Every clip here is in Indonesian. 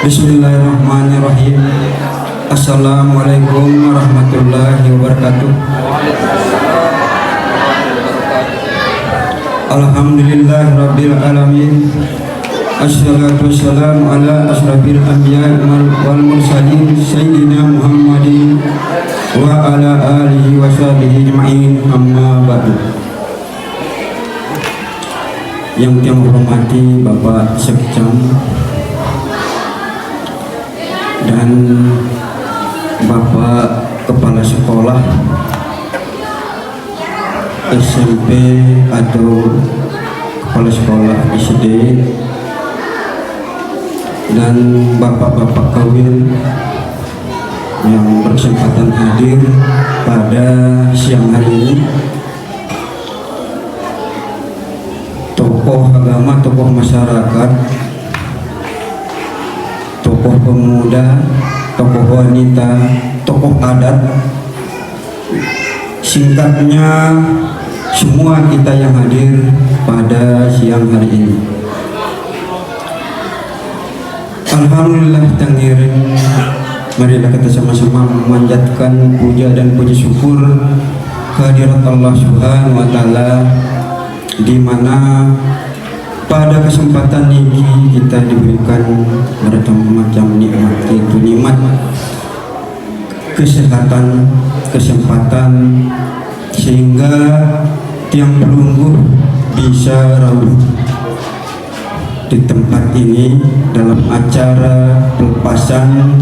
Bismillahirrahmanirrahim. Assalamualaikum warahmatullahi wabarakatuh. Alhamdulillahirabbil alamin. Assalatu wassalamu ala asyrafil anbiya'i wal mursalin sayyidina Muhammadin wa ala alihi wa sahbihi ajma'in, amma ba'du. Yang saya hormati Bapak Sekcam dan Bapak Kepala Sekolah SMP atau Kepala Sekolah SD dan Bapak-bapak kawin yang berkesempatan hadir pada siang hari ini, tokoh agama, tokoh masyarakat, tokoh pemuda, tokoh wanita, tokoh adat, singkatnya semua kita yang hadir pada siang hari ini. Alhamdulillah tanggiring, marilah kita sama-sama memanjatkan puja dan puji syukur kehadirat Allah Subhanahu wa taala, di mana pada kesempatan ini kita diberikan bermacam nikmat, yaitu nikmat kesehatan, kesempatan, sehingga tiang pelungguh bisa rawuh di tempat ini dalam acara pelepasan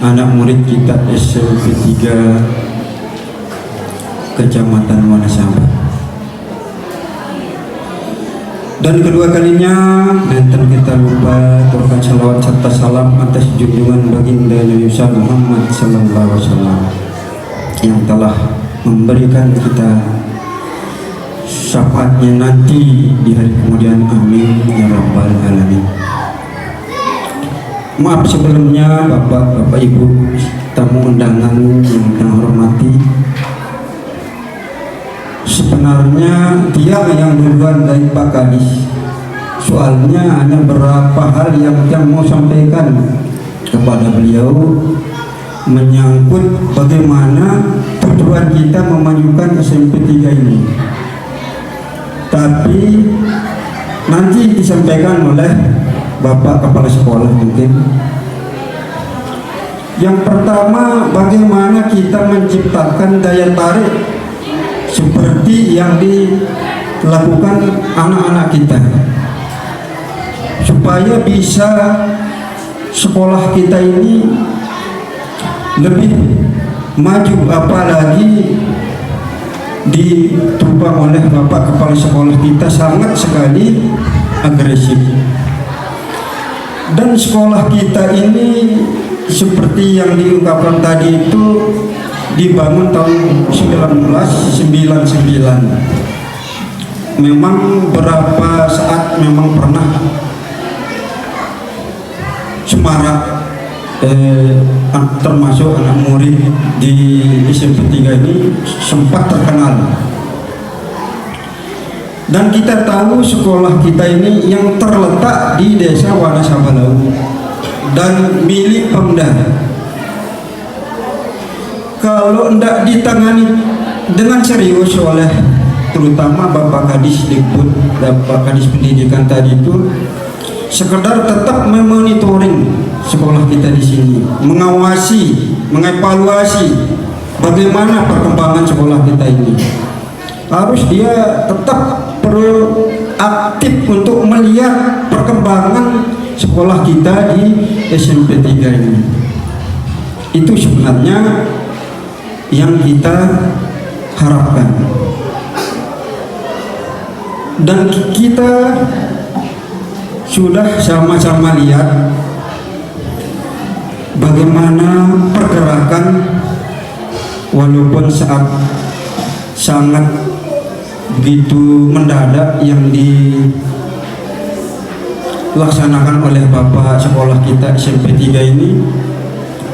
anak murid kita SMP 3 Kecamatan Wonosobo. Dan kedua kalinya nanti kita lupa turunkan salawat serta salam atas junjungan baginda Nabi Muhammad sallallahu alaihi wasallam yang telah memberikan kita syafaatnya nanti di hari kemudian, amin ya rabbal alamin. Maaf sebelumnya Bapak Ibu tamu undangan yang kita hormati, sebenarnya dia yang duluan dari Pak Kadis, soalnya hanya beberapa hal yang mau sampaikan kepada beliau menyangkut bagaimana tujuan kita memajukan SMP 3 ini, tapi nanti disampaikan oleh Bapak Kepala Sekolah mungkin. Yang pertama, bagaimana kita menciptakan daya tarik seperti yang dilakukan anak-anak kita, supaya bisa sekolah kita ini lebih maju, apalagi ditopang oleh Bapak Kepala Sekolah kita sangat sekali agresif. Dan sekolah kita ini seperti yang diungkapkan tadi itu dibangun tahun 1999. Memang berapa saat memang pernah semarak, termasuk anak murid di SMP 3 ini sempat terkenal. Dan kita tahu sekolah kita ini yang terletak di Desa Wonosobo dan milik Pemda. Kalau tidak ditangani dengan serius oleh terutama Bapak Kadis Dikbud, Bapak Kadis Pendidikan tadi itu, sekedar tetap memonitoring sekolah kita di sini, mengawasi, mengevaluasi bagaimana perkembangan sekolah kita ini, harus dia tetap proaktif untuk melihat perkembangan sekolah kita di SMP 3 ini. Itu sebenarnya yang kita harapkan. Dan kita sudah sama-sama lihat bagaimana pergerakan, walaupun saat sangat begitu mendadak yang dilaksanakan oleh Bapak sekolah kita SMP 3 ini,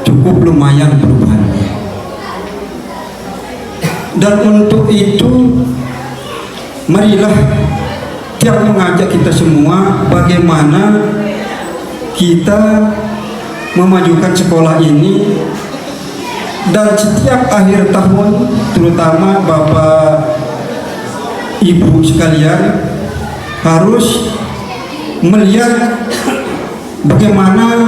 cukup lumayan perubahannya. Dan untuk itu marilah tiap mengajak kita semua bagaimana kita memajukan sekolah ini, dan setiap akhir tahun terutama Bapak Ibu sekalian harus melihat bagaimana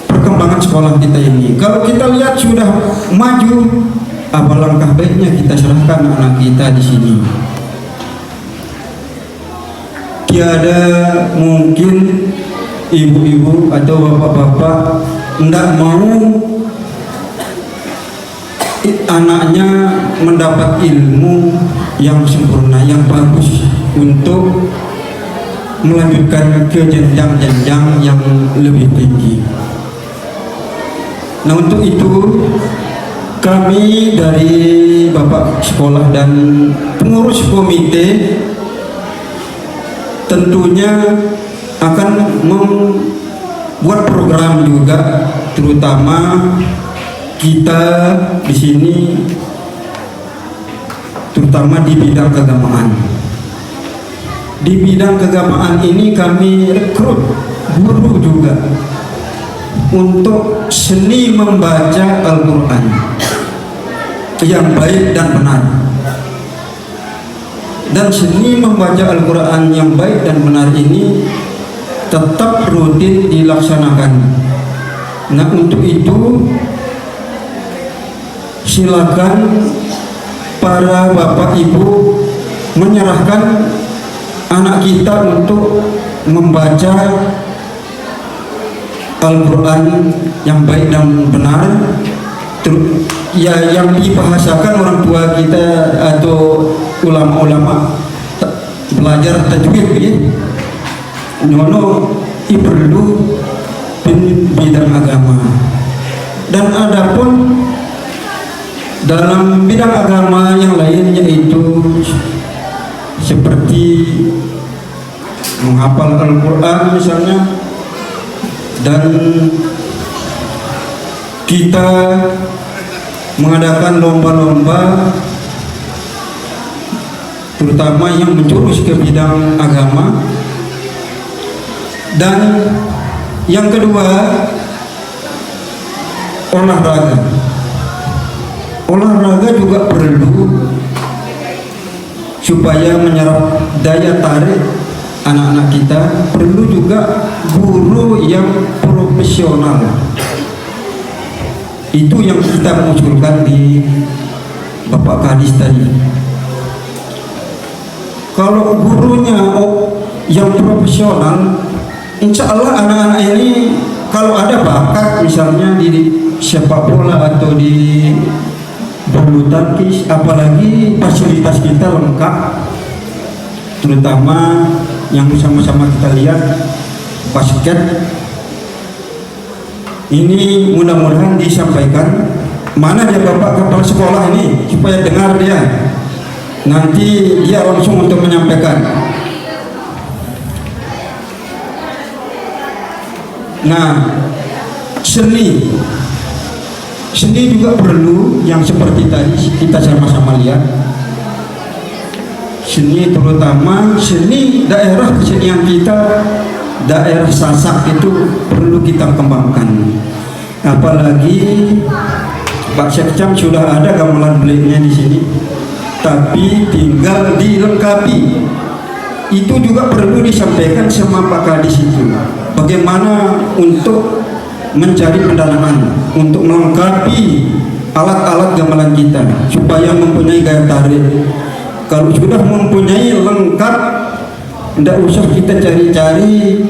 perkembangan sekolah kita ini. Kalau kita lihat sudah maju, apa langkah baiknya kita serahkan anak kita di sini. Tiada mungkin ibu-ibu atau bapak-bapak tidak mau anaknya mendapat ilmu yang sempurna, yang bagus untuk melanjutkan ke jenjang-jenjang yang lebih tinggi. Nah, untuk itu kami dari Bapak Sekolah dan pengurus komite tentunya akan membuat program juga, terutama kita di sini terutama di bidang keagamaan. Di bidang keagamaan ini kami rekrut guru juga untuk seni membaca Al-Quran yang baik dan benar. Dan seni membaca Al-Quran yang baik dan benar ini tetap rutin dilaksanakan. Nah, untuk itu silakan para bapak ibu menyerahkan anak kita untuk membaca Al-Quran yang baik dan benar, ya, yang dibahasakan orang tua kita atau ulama-ulama belajar tajwid ya. Nono perlu bidang agama. Dan adapun dalam bidang agama yang lain, yaitu seperti menghafal Al-Quran misalnya, dan kita mengadakan lomba-lomba terutama yang menjurus ke bidang agama. Dan yang kedua, olahraga. Olahraga juga perlu supaya menyerap daya tarik anak-anak kita. Perlu juga guru yang profesional. Itu yang kita munculkan di Bapak Kadis tadi. Kalau gurunya yang profesional, insya Allah anak-anak ini kalau ada bakat misalnya di sepak bola atau di bulu tangkis, apalagi fasilitas kita lengkap, terutama yang sama-sama kita lihat basket ini, mudah-mudahan disampaikan. Mana dia Bapak kepala sekolah ini supaya dengar dia, nanti dia langsung untuk menyampaikan. Nah, seni juga perlu, yang seperti tadi kita sama-sama lihat. Seni, terutama seni daerah kesenian kita, daerah Sasak itu perlu kita kembangkan. Apalagi Pak Sekcam sudah ada gamelan beliknya di sini, tapi tinggal dilengkapi. Itu juga perlu disampaikan sama Pak Kadis itu. Bagaimana untuk mencari pendanaan untuk melengkapi alat-alat gamelan kita supaya mempunyai gaya tarik. Kalau sudah mempunyai lengkap, tidak usah kita cari-cari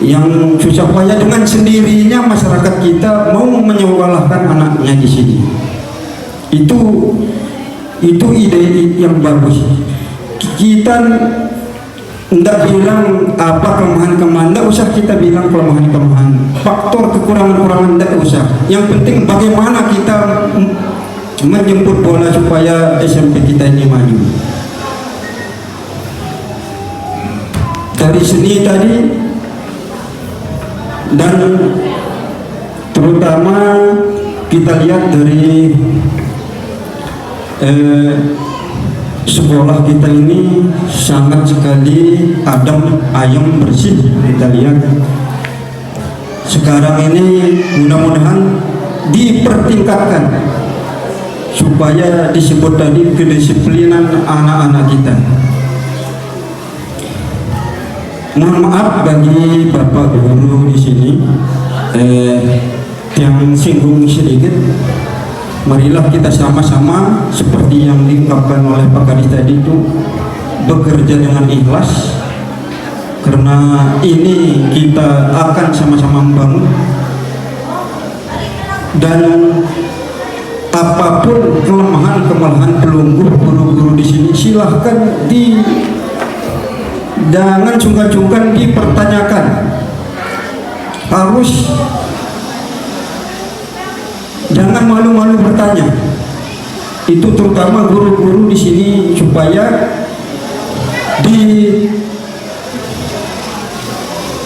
yang susah payah. Dengan sendirinya masyarakat kita mau menyekolahkan anaknya di sini. Itu ide yang bagus. Kita tidak bilang apa kelemahan-kelemahan, tidak usah kita bilang kelemahan-kelemahan, faktor kekurangan-kekurangan tidak usah. Yang penting bagaimana kita menjemput bola supaya SMP kita ini maju. Dari seni tadi, dan terutama kita lihat dari sekolah kita ini sangat sekali adem, ayem, bersih. Kita lihat sekarang ini mudah-mudahan dipertingkatkan supaya disebut tadi kedisiplinan anak-anak kita. Mohon maaf bagi Bapak Guru di sini yang singgung sedikit. Marilah kita sama-sama seperti yang diungkapkan oleh Pak Kadis tadi itu bekerja dengan ikhlas, karena ini kita akan sama-sama membangun. Dan apapun kelemahan pelunggu guru-guru di sini silahkan jangan sungkan-sungkan dipertanyakan, harus jangan malu-malu bertanya. Itu terutama guru-guru di sini supaya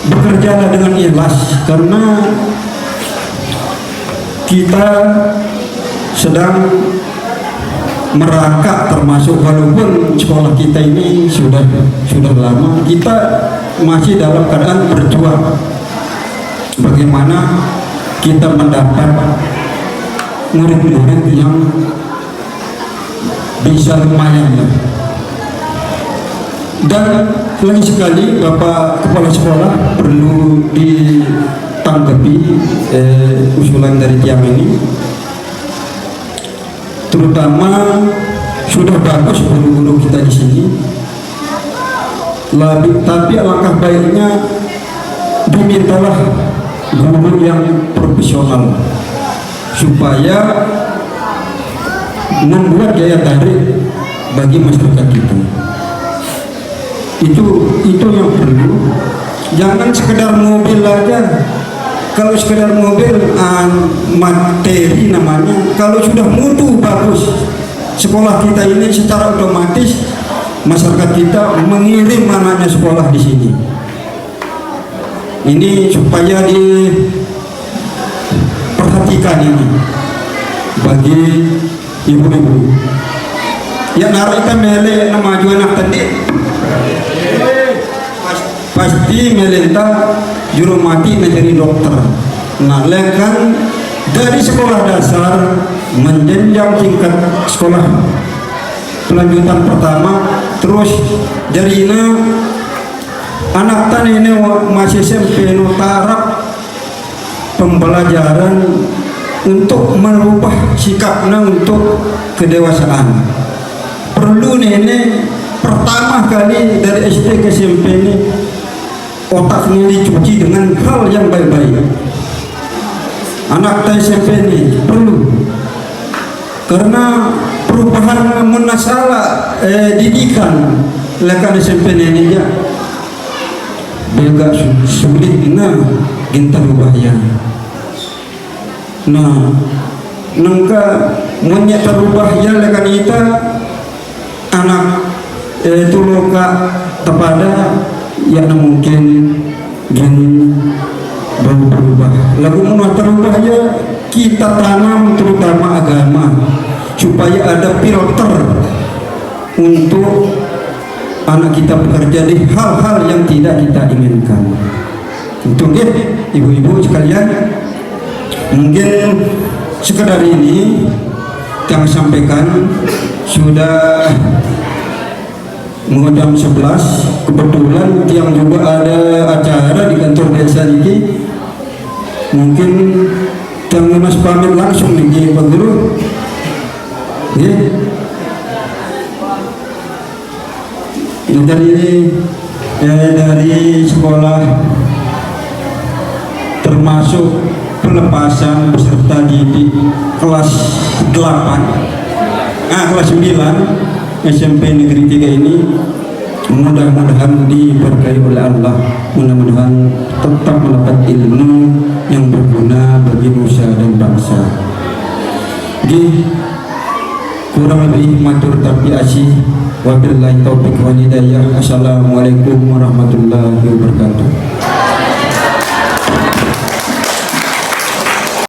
bekerja dengan ikhlas, karena kita sedang merangkak, termasuk walaupun sekolah kita ini sudah lama, kita masih dalam keadaan berjuang bagaimana kita mendapat murid-murid yang bisa lumayan ya. Dan lagi sekali Bapak Kepala Sekolah perlu ditanggapi usulan dari tiang ini, terutama sudah bagus guru-guru kita di sini, tapi alangkah baiknya dimintalah guru yang profesional supaya membuat daya tarik bagi masyarakat kita. Itu yang perlu. Jangan sekedar mobil aja. Kalau sekedar mobil materi namanya, kalau sudah mutu bagus, sekolah kita ini secara otomatis masyarakat kita mengirim anaknya sekolah di sini. Ini supaya diperhatikan ini bagi ibu-ibu. Ya narita mele nama maju anak tadi pasti melenta juru mati menjadi dokter. Nah, lekan dari sekolah dasar menjenjang tingkat sekolah pelanjutan pertama, terus jarina anak tan ini masih SMP tarap pembelajaran untuk merubah sikapnya untuk kedewasaan. Perlu nenek pertama kali dari SD ke SMP ini otaknya dicuci dengan hal yang baik-baik. Anak SMP ini perlu, karena perubahan masalah didikan lekan SMP ini ya juga sulit gintar bahaya. Nah, nangka monyet terubah ya lekan kita anak itu loka kepada yang mungkin berubah. Lagu mau terubah ya kita tanam terutama agama supaya ada filter untuk anak kita bekerja di hal-hal yang tidak kita inginkan. Untuk ibu-ibu sekalian, mungkin sekedar ini yang sampaikan. Sudah mau jam 11, kebetulan yang juga ada acara di kantor desa ini. Mungkin jangan mas pamit langsung nih Pak Guru. Dari sekolah termasuk pelepasan peserta didik kelas 8, kelas 9 SMP Negeri 3 ini, mudah-mudahan diberkahi oleh Allah, mudah-mudahan tetap mendapat ilmu yang berguna bagi nusa dan bangsa. Kurang lebih matur tapi asih. Wabillahi taufiq wal hidayah. Assalamualaikum warahmatullahi wabarakatuh.